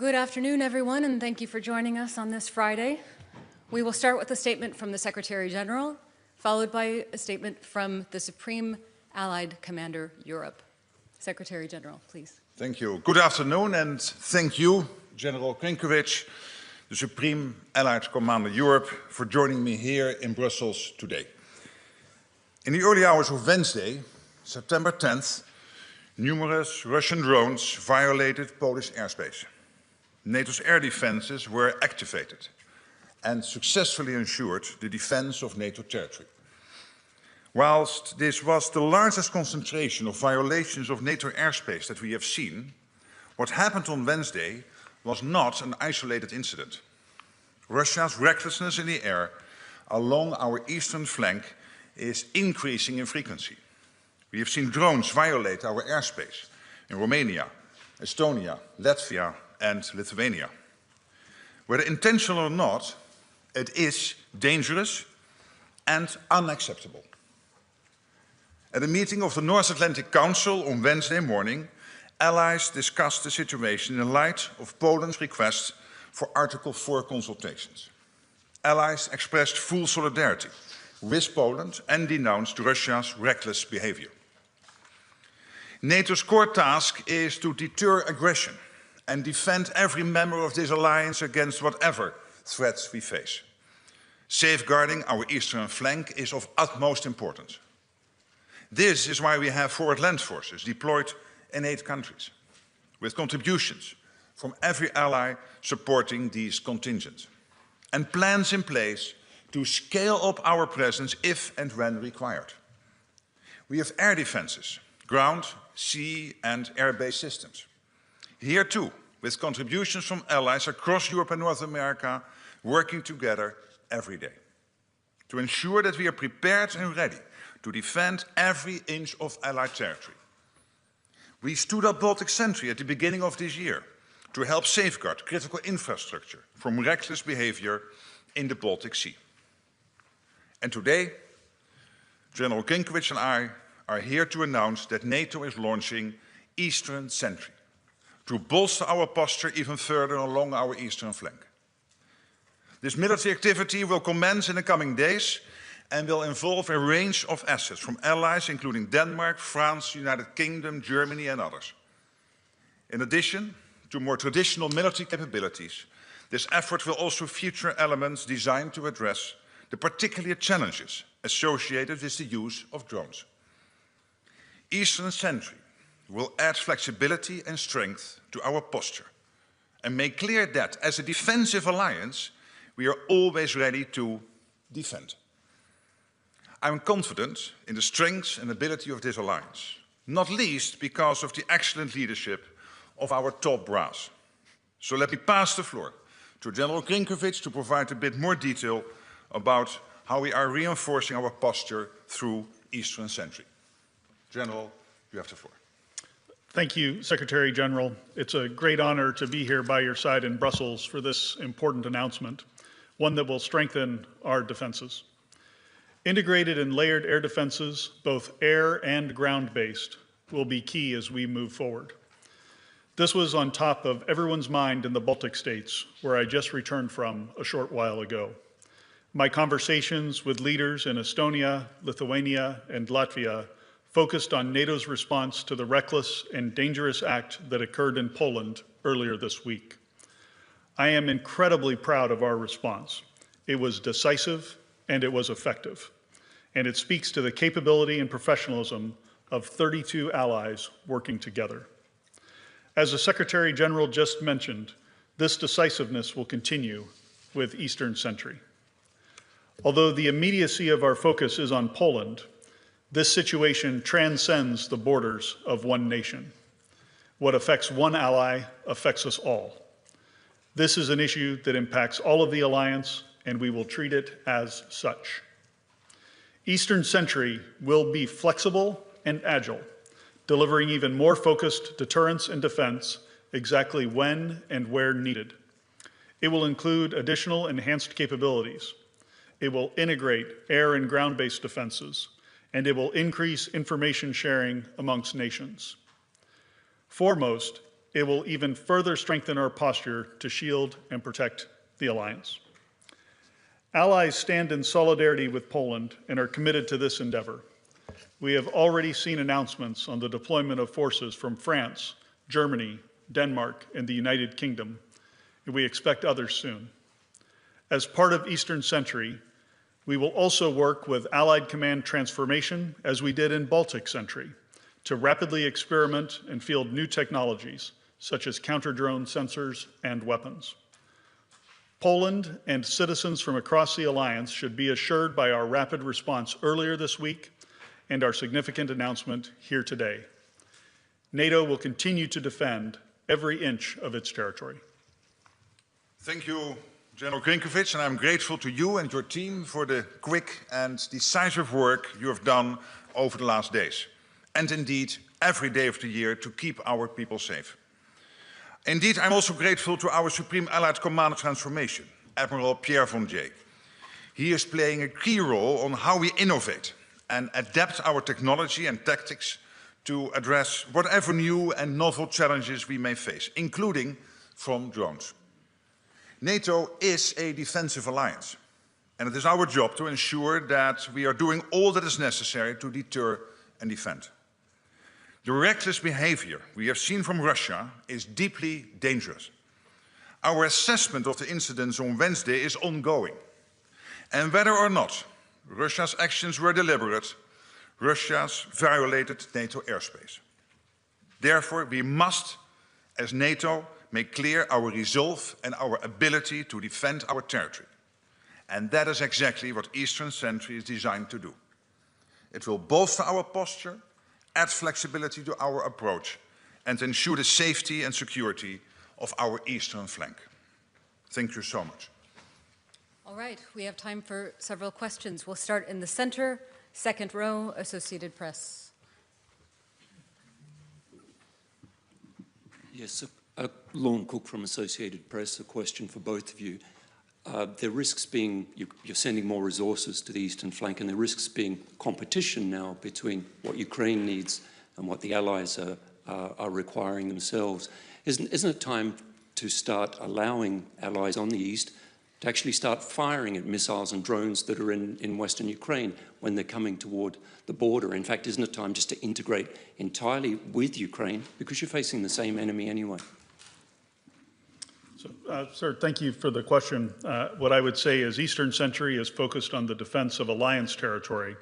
Good afternoon, everyone, and thank you for joining us on this Friday. We will start with a statement from the Secretary General, followed by a statement from the Supreme Allied Commander Europe. Secretary General, please. Thank you. Good afternoon, and thank you, General Grynkewich, the Supreme Allied Commander Europe, for joining me here in Brussels today. In the early hours of Wednesday, September 10th, numerous Russian drones violated Polish airspace. NATO's air defenses were activated and successfully ensured the defense of NATO territory. Whilst this was the largest concentration of violations of NATO airspace that we have seen, what happened on Wednesday was not an isolated incident. Russia's recklessness in the air along our eastern flank is increasing in frequency. We have seen drones violate our airspace in Romania, Estonia, Latvia, and Lithuania. Whether intentional or not, it is dangerous and unacceptable. At a meeting of the North Atlantic Council on Wednesday morning, allies discussed the situation in light of Poland's request for Article 4 consultations. Allies expressed full solidarity with Poland and denounced Russia's reckless behavior. NATO's core task is to deter aggression and defend every member of this alliance against whatever threats we face. Safeguarding our eastern flank is of utmost importance. This is why we have forward land forces deployed in 8 countries, with contributions from every ally supporting these contingents, and plans in place to scale up our presence if and when required. We have air defenses, ground, sea and air-based systems. Here too, with contributions from allies across Europe and North America working together every day to ensure that we are prepared and ready to defend every inch of Allied territory. We stood up Baltic Sentry at the beginning of this year to help safeguard critical infrastructure from reckless behavior in the Baltic Sea. And today, General Grynkewich and I are here to announce that NATO is launching Eastern Sentry to bolster our posture even further along our eastern flank. This military activity will commence in the coming days and will involve a range of assets from allies including Denmark, France, United Kingdom, Germany and others. In addition to more traditional military capabilities, this effort will also feature elements designed to address the particular challenges associated with the use of drones. Eastern Sentry will add flexibility and strength to our posture and make clear that as a defensive alliance, we are always ready to defend. I am confident in the strength and ability of this alliance, not least because of the excellent leadership of our top brass. So let me pass the floor to General Grynkewich to provide a bit more detail about how we are reinforcing our posture through Eastern Sentry. General, you have the floor. Thank you, Secretary General. It's a great honor to be here by your side in Brussels for this important announcement, one that will strengthen our defenses. Integrated and layered air defenses, both air and ground-based, will be key as we move forward. This was on top of everyone's mind in the Baltic states, where I just returned from a short while ago. My conversations with leaders in Estonia, Lithuania, and Latvia focused on NATO's response to the reckless and dangerous act that occurred in Poland earlier this week. I am incredibly proud of our response. It was decisive and it was effective, and it speaks to the capability and professionalism of 32 allies working together. As the Secretary General just mentioned, this decisiveness will continue with Eastern Sentry. Although the immediacy of our focus is on Poland, this situation transcends the borders of one nation. What affects one ally affects us all. This is an issue that impacts all of the alliance, and we will treat it as such. Eastern Sentry will be flexible and agile, delivering even more focused deterrence and defense exactly when and where needed. It will include additional enhanced capabilities. It will integrate air and ground-based defenses, and it will increase information sharing amongst nations. Foremost, it will even further strengthen our posture to shield and protect the alliance. Allies stand in solidarity with Poland and are committed to this endeavor. We have already seen announcements on the deployment of forces from France, Germany, Denmark, and the United Kingdom, and we expect others soon. As part of Eastern Sentry, we will also work with Allied Command Transformation, as we did in Baltic Sentry, to rapidly experiment and field new technologies, such as counter-drone sensors and weapons. Poland and citizens from across the alliance should be assured by our rapid response earlier this week and our significant announcement here today. NATO will continue to defend every inch of its territory. Thank you, General Grynkewich, and I'm grateful to you and your team for the quick and decisive work you have done over the last days, and indeed every day of the year, to keep our people safe. Indeed, I'm also grateful to our Supreme Allied Commander Transformation, Admiral Pierre Vondier. He is playing a key role on how we innovate and adapt our technology and tactics to address whatever new and novel challenges we may face, including from drones. NATO is a defensive alliance, and it is our job to ensure that we are doing all that is necessary to deter and defend. The reckless behavior we have seen from Russia is deeply dangerous. Our assessment of the incidents on Wednesday is ongoing, and whether or not Russia's actions were deliberate, Russia's violated NATO airspace. Therefore, we must, as NATO, make clear our resolve and our ability to defend our territory. And that is exactly what Eastern Sentry is designed to do. It will bolster our posture, add flexibility to our approach, and ensure the safety and security of our eastern flank. Thank you so much. All right, we have time for several questions. We'll start in the center, second row, Associated Press. Yes, Lorne Cook from Associated Press, a question for both of you. There risks being, you're sending more resources to the eastern flank, and there risks being competition now between what Ukraine needs and what the allies are requiring themselves. Isn't it time to start allowing allies on the east to actually start firing at missiles and drones that are in western Ukraine when they're coming toward the border? In fact, isn't it time just to integrate entirely with Ukraine, because you're facing the same enemy anyway? So, sir, thank you for the question. What I would say is Eastern Sentry is focused on the defense of alliance territory.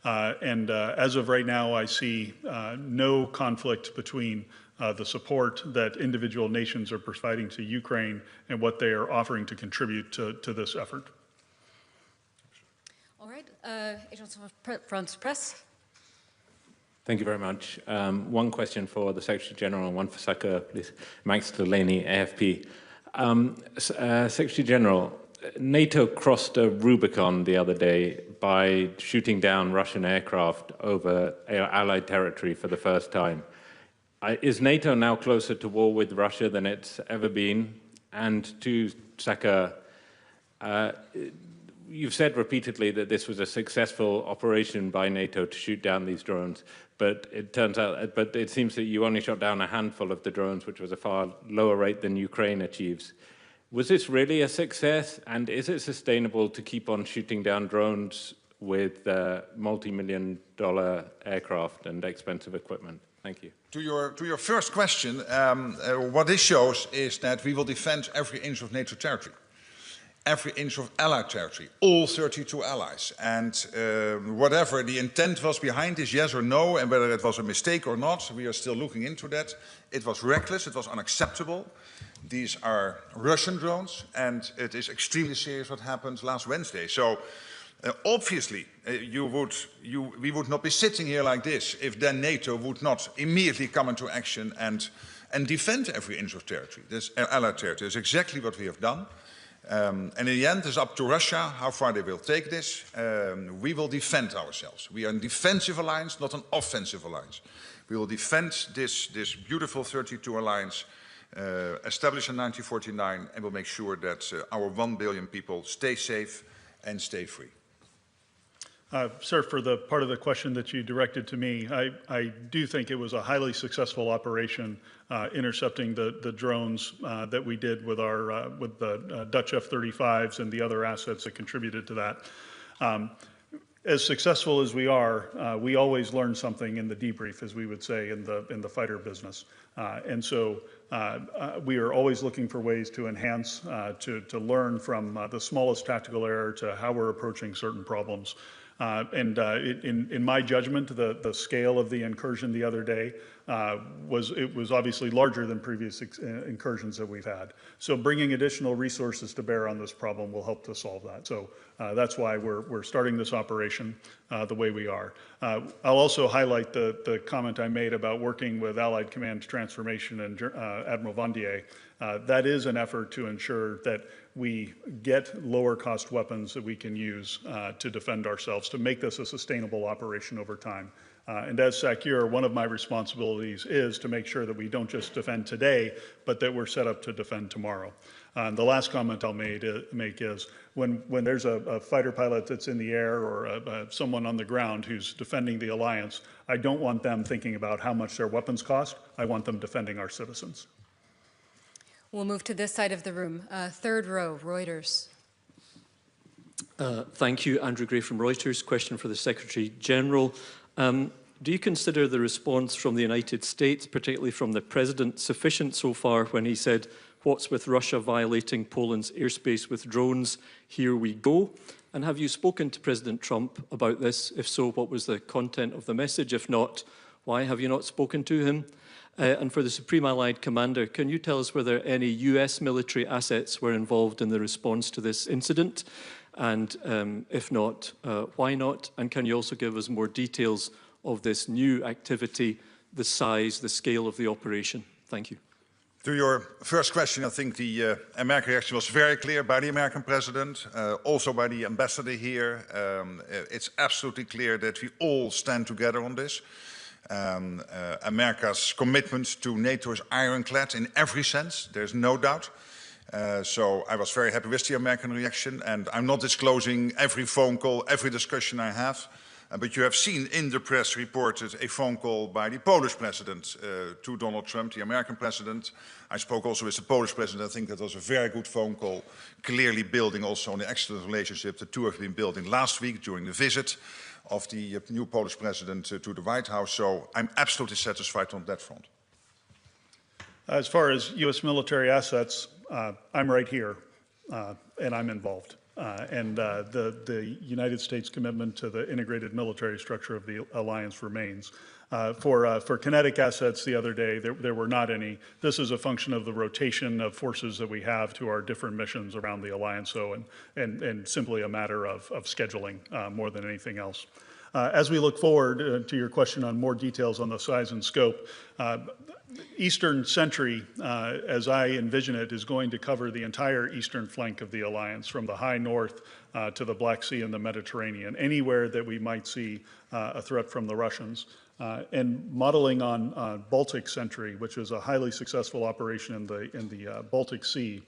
As of right now, I see no conflict between the support that individual nations are providing to Ukraine and what they are offering to contribute to this effort. All right, Agence France Presse. Thank you very much. One question for the Secretary General and one for Saka, please. Max Delaney, AFP. Secretary General, NATO crossed a Rubicon the other day by shooting down Russian aircraft over Allied territory for the first time. Is NATO now closer to war with Russia than it's ever been? And to Saka, you've said repeatedly that this was a successful operation by NATO to shoot down these drones, but it seems that you only shot down a handful of the drones, which was a far lower rate than Ukraine achieves. Was this really a success, and is it sustainable to keep on shooting down drones with multi-million-dollar aircraft and expensive equipment? Thank you. To your first question, what this shows is that we will defend every inch of NATO territory, every inch of Allied territory, all 32 allies. And whatever the intent was behind this, yes or no, and whether it was a mistake or not, we are still looking into that. It was reckless, it was unacceptable. These are Russian drones, and it is extremely serious what happened last Wednesday. So obviously, we would not be sitting here like this if then NATO would not immediately come into action and defend every inch of territory. This Allied territory is exactly what we have done. And in the end, it's up to Russia how far they will take this. We will defend ourselves. We are a defensive alliance, not an offensive alliance. We will defend this beautiful 32 alliance established in 1949, and will make sure that our 1 billion people stay safe and stay free. Sir, for the part of the question that you directed to me, I do think it was a highly successful operation intercepting the drones that we did with the Dutch F-35s and the other assets that contributed to that. As successful as we are, we always learn something in the debrief, as we would say in the fighter business. And so we are always looking for ways to enhance, to learn from the smallest tactical error to how we're approaching certain problems. In my judgment, the scale of the incursion the other day was obviously larger than previous incursions that we've had. So bringing additional resources to bear on this problem will help to solve that. So that's why we're starting this operation the way we are. I'll also highlight the comment I made about working with Allied Command Transformation and Admiral Vandier. That is an effort to ensure that we get lower cost weapons that we can use to defend ourselves, to make this a sustainable operation over time. And as SACEUR, one of my responsibilities is to make sure that we don't just defend today, but that we're set up to defend tomorrow. And the last comment I'll make is when there's a fighter pilot that's in the air or someone on the ground who's defending the alliance, I don't want them thinking about how much their weapons cost. I want them defending our citizens. We'll move to this side of the room. Third row, Reuters. Thank you. Andrew Gray from Reuters. Question for the Secretary General. Do you consider the response from the United States, particularly from the President, sufficient so far when he said, "What's with Russia violating Poland's airspace with drones? Here we go." And have you spoken to President Trump about this? If so, what was the content of the message? If not, why have you not spoken to him? And for the Supreme Allied Commander, can you tell us whether any US military assets were involved in the response to this incident? And if not, why not? And can you also give us more details of this new activity, the size, the scale of the operation? Thank you. To your first question, I think the American reaction was very clear by the American president, also by the ambassador here. It's absolutely clear that we all stand together on this. America's commitment to NATO is ironclad in every sense, there's no doubt. So I was very happy with the American reaction, and I'm not disclosing every phone call, every discussion I have. But you have seen in the press reported a phone call by the Polish president to Donald Trump, the American president. I spoke also with the Polish president. I think that was a very good phone call, clearly building also on the excellent relationship the two have been building last week during the visit of the new Polish president to the White House. So I'm absolutely satisfied on that front. As far as U.S. military assets, I'm right here, and I'm involved. The United States commitment to the integrated military structure of the alliance remains. For kinetic assets the other day, there were not any. This is a function of the rotation of forces that we have to our different missions around the alliance, so and simply a matter of scheduling more than anything else. As we look forward to your question on more details on the size and scope, Eastern Sentry, as I envision it, is going to cover the entire eastern flank of the alliance, from the high north to the Black Sea and the Mediterranean, anywhere that we might see a threat from the Russians. And modeling on Baltic Sentry, which is a highly successful operation in the Baltic Sea,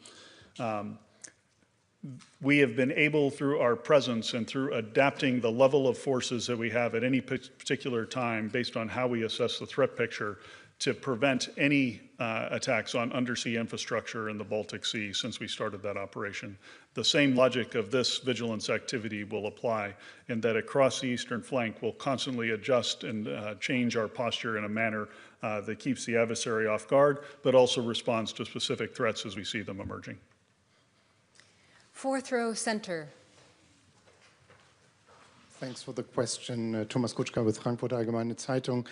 we have been able, through our presence and through adapting the level of forces that we have at any particular time based on how we assess the threat picture, to prevent any attacks on undersea infrastructure in the Baltic Sea since we started that operation. The same logic of this vigilance activity will apply, in that across the eastern flank we'll constantly adjust and change our posture in a manner that keeps the adversary off guard, but also responds to specific threats as we see them emerging. Fourth row, center. Thanks for the question. Thomas Kutschka with Frankfurter Allgemeine Zeitung.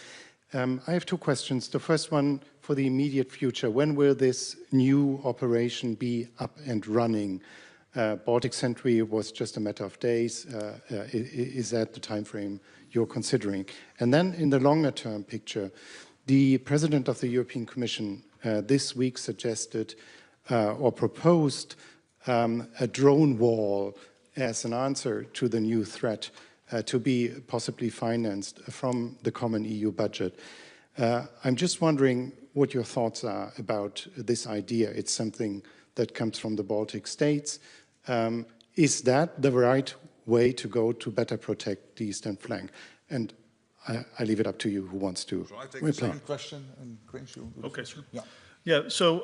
I have two questions. The first one for the immediate future. When will this new operation be up and running? Baltic Sentry was just a matter of days. Is that the time frame you're considering? And then in the longer term picture, the President of the European Commission this week suggested or proposed a drone wall as an answer to the new threat, to be possibly financed from the common EU budget. I'm just wondering what your thoughts are about this idea. It's something that comes from the Baltic states. Is that the right way to go to better protect the eastern flank? And I leave it up to you who wants to So I take reply. the second question and Grynkewich, you do the Okay, first. sir. Yeah. Yeah, so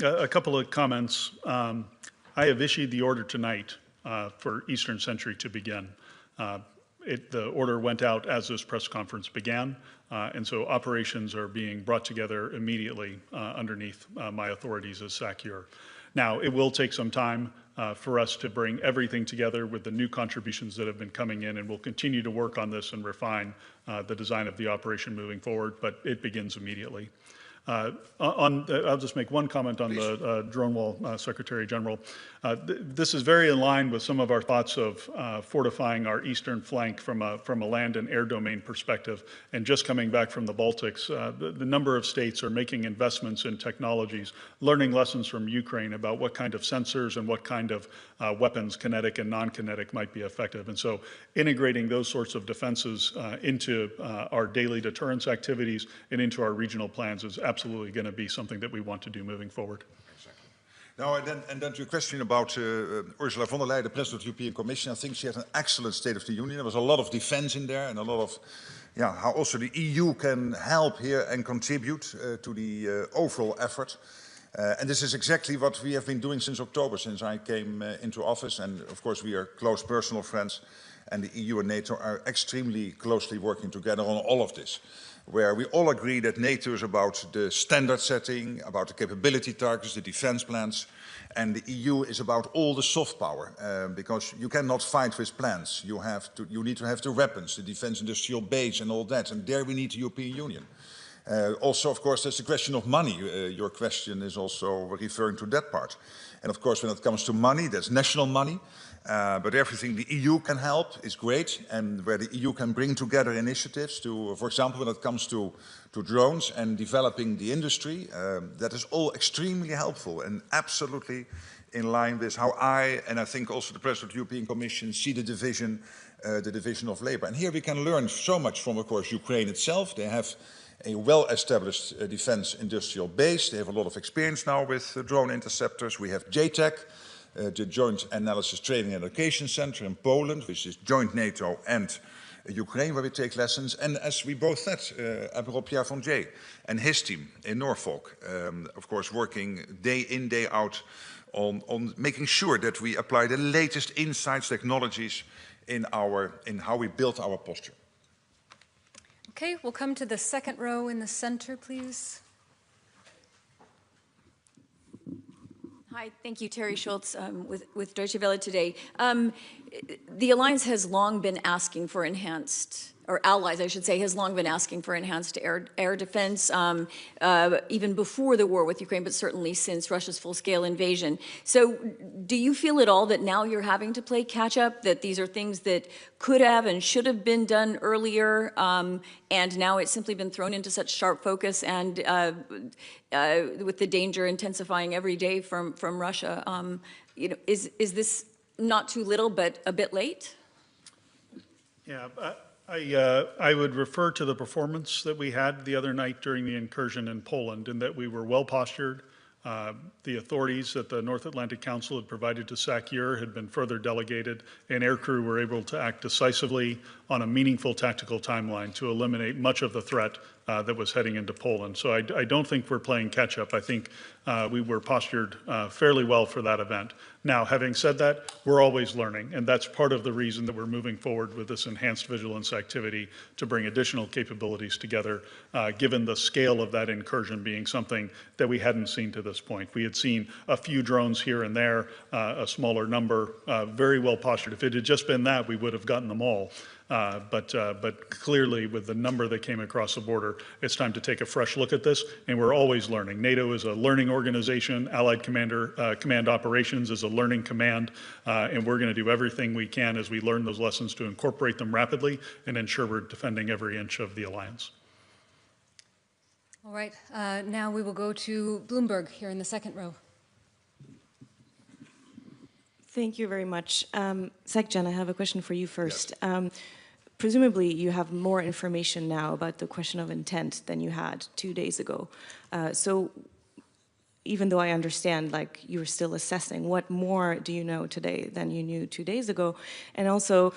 a couple of comments. I have issued the order tonight for Eastern Sentry to begin. The order went out as this press conference began, and so operations are being brought together immediately underneath my authorities as SACEUR. Now, it will take some time for us to bring everything together with the new contributions that have been coming in, and we'll continue to work on this and refine the design of the operation moving forward, but it begins immediately. I'll just make one comment on the drone wall, Secretary General. This is very in line with some of our thoughts of fortifying our eastern flank from a land and air domain perspective. And just coming back from the Baltics, the number of states are making investments in technologies, learning lessons from Ukraine about what kind of sensors and what kind of weapons, kinetic and non-kinetic, might be effective. And so integrating those sorts of defenses into our daily deterrence activities and into our regional plans is absolutely going to be something that we want to do moving forward. Exactly. Now, and then to your question about Ursula von der Leyen, the President of the European Commission, I think she had an excellent State of the Union. There was a lot of defense in there and a lot of, how also the EU can help here and contribute to the overall effort. And this is exactly what we have been doing since October, since I came into office. And of course, we are close personal friends, and the EU and NATO are extremely closely working together on all of this, where we all agree that NATO is about the standard setting, about the capability targets, the defense plans, and the EU is about all the soft power, because you cannot fight with plans. You need to have the weapons, the defense industrial base and all that, and there we need the European Union. Also, of course, there's the question of money. Your question is also referring to that part. And of course, when it comes to money, that's national money. But everything the EU can help is great, and where the EU can bring together initiatives to, for example, when it comes to drones and developing the industry, that is all extremely helpful and absolutely in line with how and I think also the President of the European Commission see the division of labor. And here we can learn so much from, of course, Ukraine itself. They have a well-established defense industrial base. They have a lot of experience now with drone interceptors. We have JTAC, the Joint Analysis Training and Education Center in Poland, which is joint NATO and Ukraine, where we take lessons. And as we both said, Admiral Pierre von Jay and his team in Norfolk, of course, working day in, day out on making sure that we apply the latest insights, technologies in how we build our posture. Okay, we'll come to the second row in the center, please. Hi, thank you, Terry Schultz with Deutsche Welle today. The Alliance has long been asking for enhanced, or allies, I should say, has long been asking for enhanced air defense, even before the war with Ukraine, but certainly since Russia's full-scale invasion. So do you feel at all that now you're having to play catch-up, that these are things that could have and should have been done earlier, and now it's simply been thrown into such sharp focus, and with the danger intensifying every day from Russia, is this not too little, but a bit late? Yeah, I would refer to the performance that we had the other night during the incursion in Poland, in that we were well postured. The authorities that the North Atlantic Council had provided to SACEUR had been further delegated, and aircrew were able to act decisively on a meaningful tactical timeline to eliminate much of the threat that was heading into Poland. So I don't think we're playing catch-up. I think we were postured fairly well for that event. Now, having said that, we're always learning, and that's part of the reason that we're moving forward with this enhanced vigilance activity to bring additional capabilities together, given the scale of that incursion being something that we hadn't seen to this point. We had seen a few drones here and there, a smaller number, very well postured. If it had just been that, we would have gotten them all. But clearly, with the number that came across the border, it's time to take a fresh look at this, and we're always learning. NATO is a learning organization. Allied Command Operations is a learning command, and we're going to do everything we can as we learn those lessons to incorporate them rapidly and ensure we're defending every inch of the alliance. All right, now we will go to Bloomberg here in the second row. Thank you very much. Jen, I have a question for you first. Yes. Presumably, you have more information now about the question of intent than you had 2 days ago. So even though I understand, like, you're still assessing, what more do you know today than you knew 2 days ago? And also,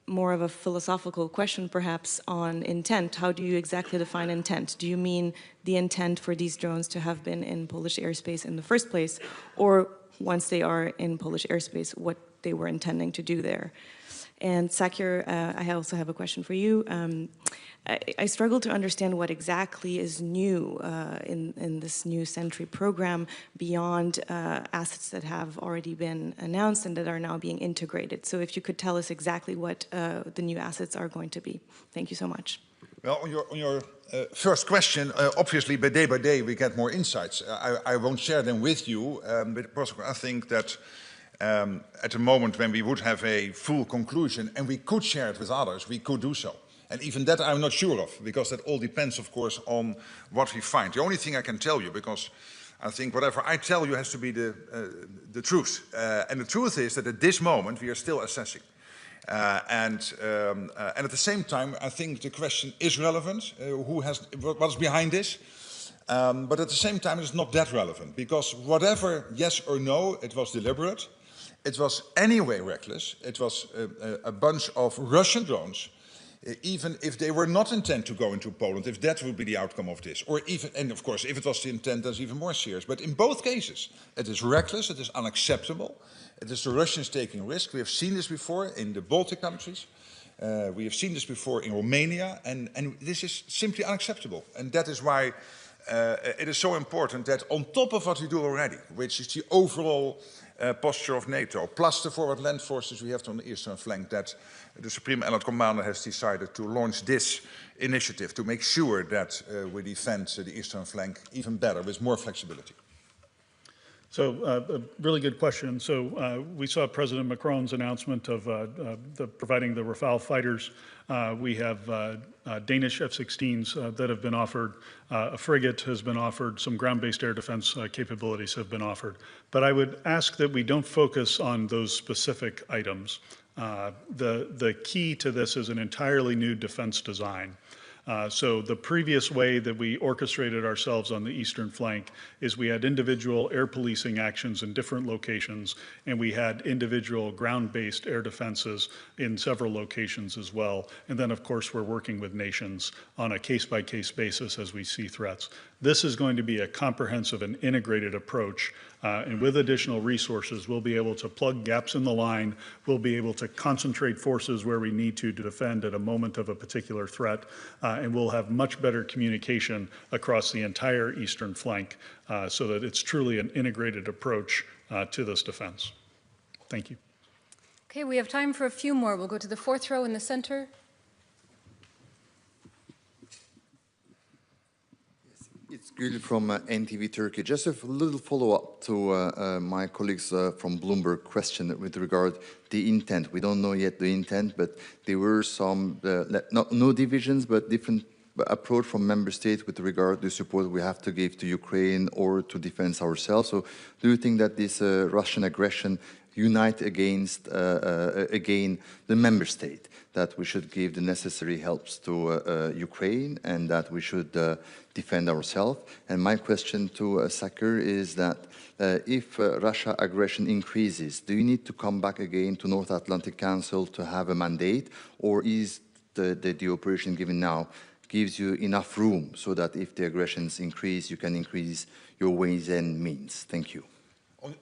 more of a philosophical question perhaps on intent. How do you exactly define intent? Do you mean the intent for these drones to have been in Polish airspace in the first place, or once they are in Polish airspace, what they were intending to do there? And Sakir, I also have a question for you. I struggle to understand what exactly is new in this new Sentry program beyond assets that have already been announced and that are now being integrated. So if you could tell us exactly what the new assets are going to be. Thank you so much. Well, on your first question, obviously by day we get more insights. I won't share them with you, but I think that at the moment when we would have a full conclusion and we could share it with others, we could do so. And even that I'm not sure of, because that all depends, of course, on what we find. The only thing I can tell you, because I think whatever I tell you has to be the truth. And the truth is that at this moment we are still assessing. And at the same time, I think the question is relevant. What's behind this? But at the same time, it's not that relevant, because whatever yes or no, it was deliberate. It was anyway reckless. It was a bunch of Russian drones, even if they were not intent to go into Poland, if that would be the outcome of this. Or even, and of course, if it was the intent, that's even more serious. But in both cases, it is reckless, it is unacceptable. It is the Russians taking risk. We have seen this before in the Baltic countries. We have seen this before in Romania. And this is simply unacceptable. And that is why it is so important that on top of what we do already, which is the overall posture of NATO, plus the forward land forces we have on the eastern flank, that the Supreme Allied Commander has decided to launch this initiative to make sure that we defend the eastern flank even better with more flexibility. So a really good question. So we saw President Macron's announcement of providing the Rafale fighters. We have Danish F-16s that have been offered. A frigate has been offered. Some ground-based air defense capabilities have been offered. But I would ask that we don't focus on those specific items. The key to this is an entirely new defense design. So the previous way that we orchestrated ourselves on the eastern flank is we had individual air policing actions in different locations, and we had individual ground-based air defenses in several locations as well. And then, of course, we're working with nations on a case-by-case basis as we see threats. This is going to be a comprehensive and integrated approach, and with additional resources, we'll be able to plug gaps in the line, we'll be able to concentrate forces where we need to defend at a moment of a particular threat, and we'll have much better communication across the entire eastern flank so that it's truly an integrated approach to this defense. Thank you. Okay, we have time for a few more. We'll go to the fourth row in the center. It's Gül from NTV Turkey. Just a little follow-up to my colleagues from Bloomberg question with regard to the intent. We don't know yet the intent, but there were some, no divisions, but different approach from member states with regard to support we have to give to Ukraine or to defend ourselves. So do you think that this Russian aggression unite against, again, the member state, that we should give the necessary helps to Ukraine and that we should defend ourselves? And my question to Sakir is that if Russia aggression increases, do you need to come back again to North Atlantic Council to have a mandate, or is the operation given now gives you enough room so that if the aggressions increase, you can increase your ways and means? Thank you.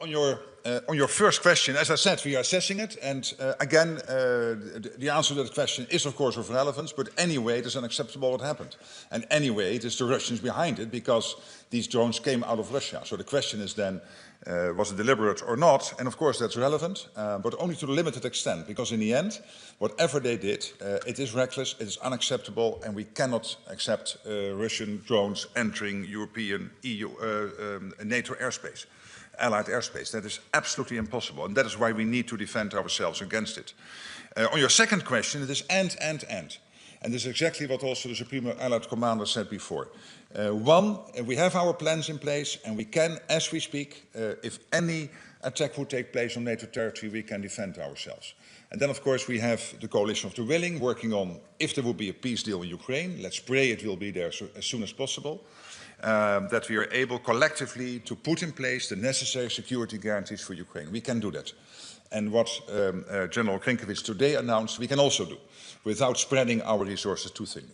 On your first question, as I said, we are assessing it, and again, the answer to that question is of course of relevance, but anyway, it is unacceptable what happened. And anyway, it is the Russians behind it, because these drones came out of Russia. So the question is then, was it deliberate or not? And of course that's relevant, but only to a limited extent, because in the end, whatever they did, it is reckless, it is unacceptable, and we cannot accept Russian drones entering European, EU, NATO airspace. Allied airspace. That is absolutely impossible, and that is why we need to defend ourselves against it. On your second question, it is and. And this is exactly what also the Supreme Allied Commander said before. One, we have our plans in place, and we can, as we speak, if any attack would take place on NATO territory, we can defend ourselves. And then, of course, we have the coalition of the willing working on if there will be a peace deal in Ukraine. Let's pray it will be there as soon as possible. that we are able collectively to put in place the necessary security guarantees for Ukraine. We can do that. And what General Grynkewich today announced, we can also do, without spreading our resources too thinly.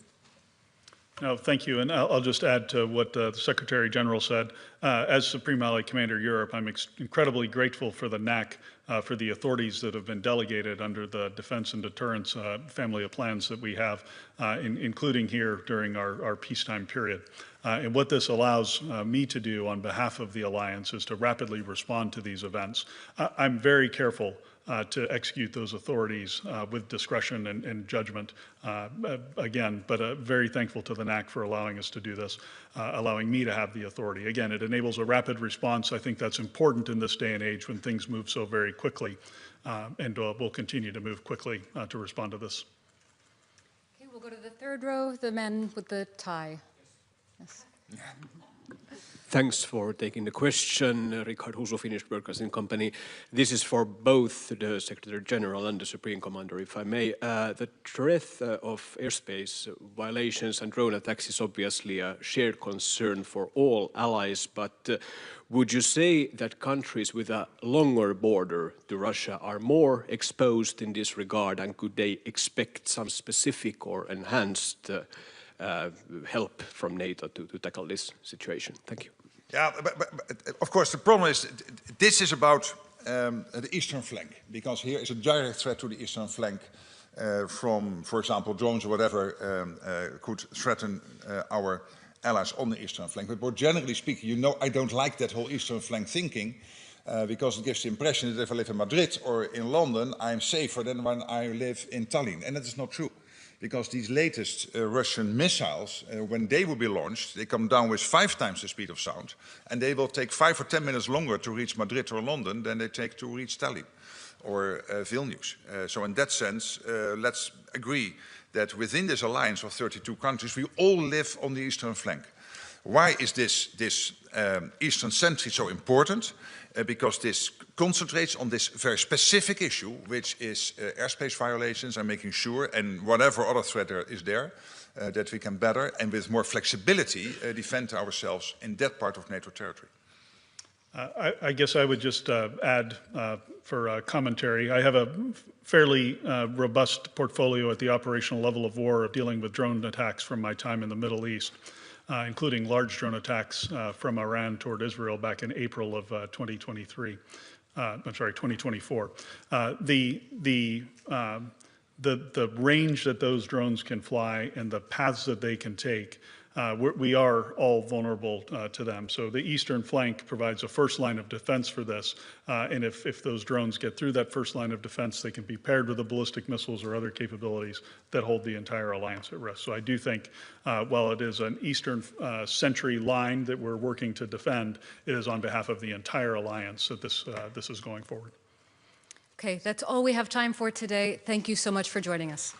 No, thank you. And I'll just add to what the Secretary General said. As Supreme Allied Commander Europe, I'm incredibly grateful for the NAC, for the authorities that have been delegated under the Defense and Deterrence family of plans that we have, including here during our peacetime period. And what this allows me to do on behalf of the Alliance is to rapidly respond to these events. I'm very careful to execute those authorities with discretion and judgment, again, but very thankful to the NAC for allowing us to do this, allowing me to have the authority. Again, it enables a rapid response. I think that's important in this day and age when things move so very quickly, and we'll continue to move quickly to respond to this. Okay, we'll go to the third row, the men with the tie. Yes. Thanks for taking the question, Richard Huso, Finnish Broadcasting Company. This is for both the Secretary General and the Supreme Commander, if I may. The threat of airspace violations and drone attacks is obviously a shared concern for all allies, but would you say that countries with a longer border to Russia are more exposed in this regard, and could they expect some specific or enhanced help from NATO to tackle this situation? Thank you. Yeah, but of course the problem is this is about the eastern flank, because here is a direct threat to the eastern flank from, for example, drones or whatever could threaten our allies on the eastern flank. But more generally speaking, you know, I don't like that whole eastern flank thinking because it gives the impression that if I live in Madrid or in London, I'm safer than when I live in Tallinn, and that is not true. Because these latest Russian missiles, when they will be launched, they come down with 5 times the speed of sound, and they will take 5 or 10 minutes longer to reach Madrid or London than they take to reach Tallinn or Vilnius. So in that sense, let's agree that within this alliance of 32 countries, we all live on the eastern flank. Why is this eastern sentry so important? Because this concentrates on this very specific issue, which is airspace violations and making sure, and whatever other threat there is there, that we can better and with more flexibility defend ourselves in that part of NATO territory. I guess I would just add for commentary, I have a fairly robust portfolio at the operational level of war of dealing with drone attacks from my time in the Middle East. Including large drone attacks from Iran toward Israel back in April of 2023. I'm sorry, 2024. The range that those drones can fly and the paths that they can take, we are all vulnerable to them. So the eastern flank provides a first line of defense for this. And if those drones get through that first line of defense, they can be paired with the ballistic missiles or other capabilities that hold the entire alliance at risk. So I do think while it is an eastern sentry line that we're working to defend, it is on behalf of the entire alliance that this is going forward. Okay, that's all we have time for today. Thank you so much for joining us.